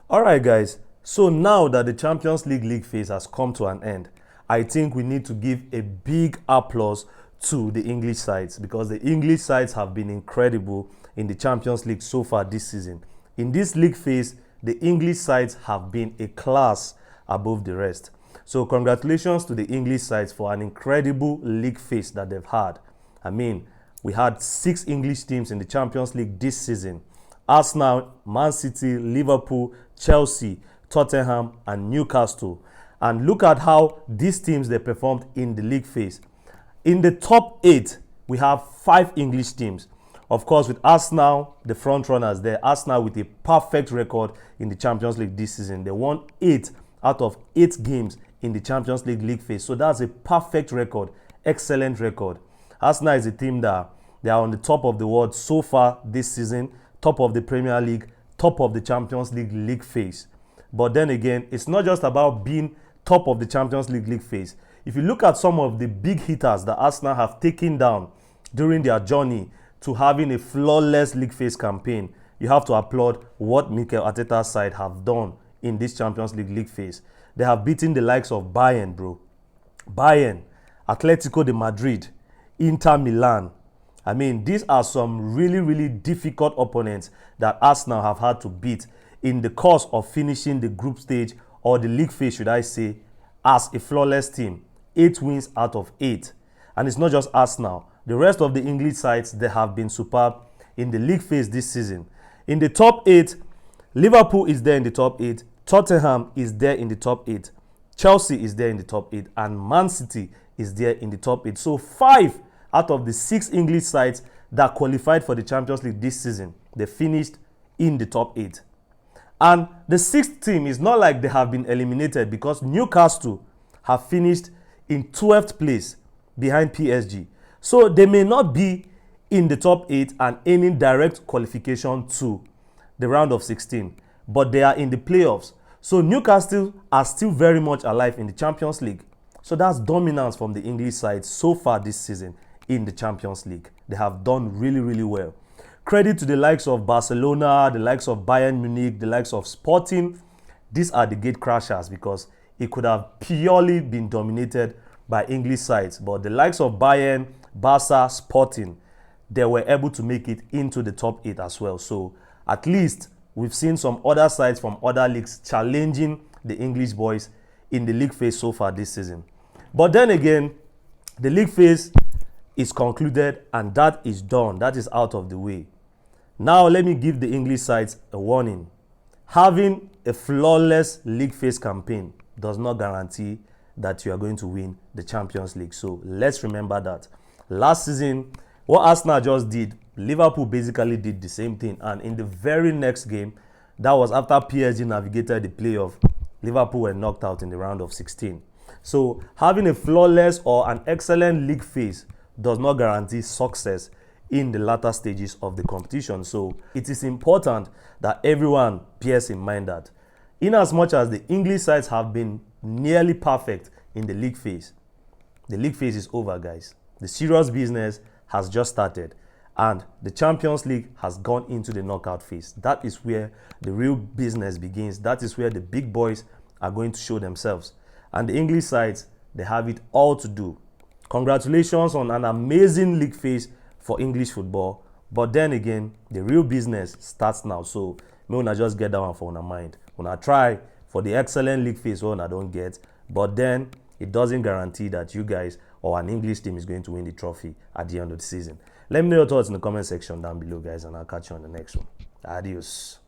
All right, guys. So now that the Champions League phase has come to an end, I think we need to give a big applause to the English sides because the English sides have been incredible in the Champions League so far this season. In this league phase, the English sides have been a class above the rest. So congratulations to the English sides for an incredible league phase that they've had. I mean, we had 6 English teams in the Champions League this season. Arsenal, Man City, Liverpool, Chelsea, Tottenham, and Newcastle. And look at how these teams they performed in the league phase. In the top 8, we have 5 English teams. Of course, with Arsenal, the front runners there, Arsenal with a perfect record in the Champions League this season. They won 8 out of 8 games in the Champions League phase. So that's a perfect record, excellent record. Arsenal is a team that they are on the top of the world so far this season, top of the Premier League, top of the Champions League phase. But then again, it's not just about being top of the Champions League phase. If you look at some of the big hitters that Arsenal have taken down during their journey to having a flawless league phase campaign, you have to applaud what Mikel Arteta's side have done in this Champions League phase. They have beaten the likes of Bayern, bro. Bayern, Atletico de Madrid, Inter Milan. I mean, these are some really difficult opponents that Arsenal have had to beat in the course of finishing the group stage or the league phase, should I say, as a flawless team. 8 wins out of 8. And it's not just Arsenal. The rest of the English sides, they have been superb in the league phase this season. In the top 8, Liverpool is there in the top 8. Tottenham is there in the top 8. Chelsea is there in the top 8. And Man City is there in the top 8. So 5 out of the 6 English sides that qualified for the Champions League this season, they finished in the top 8. And the 6th team is not like they have been eliminated because Newcastle have finished in 12th place behind PSG. So they may not be in the top 8 and any direct qualification to the round of 16, but they are in the playoffs. So Newcastle are still very much alive in the Champions League. So that's dominance from the English side so far this season in the Champions League. They have done really well. Credit to the likes of Barcelona, the likes of Bayern Munich, the likes of Sporting. These are the gate crashers because it could have purely been dominated by English sides. But the likes of Bayern, Barca, Sporting, they were able to make it into the top 8 as well. So at least we've seen some other sides from other leagues challenging the English boys in the league phase so far this season. But then again, the league phase is concluded and that is done. That is out of the way. Now let me give the English sides a warning. Having a flawless league phase campaign does not guarantee that you are going to win the Champions League. So let's remember that. Last season, what Arsenal just did, Liverpool basically did the same thing. And in the very next game, that was after PSG navigated the playoff, Liverpool were knocked out in the round of 16. So having a flawless or an excellent league phase does not guarantee success in the latter stages of the competition. So it is important that everyone bears in mind that in as much as the English sides have been nearly perfect in the league phase is over, guys. The serious business has just started and the Champions League has gone into the knockout phase. That is where the real business begins. That is where the big boys are going to show themselves. And the English sides, they have it all to do. Congratulations on an amazing league phase for English football. But then again, the real business starts now. So may una just get that one for una mind. Una try for the excellent league phase one I don't get. But then it doesn't guarantee that you guys or an English team is going to win the trophy at the end of the season. Let me know your thoughts in the comment section down below, guys, and I'll catch you on the next one. Adios.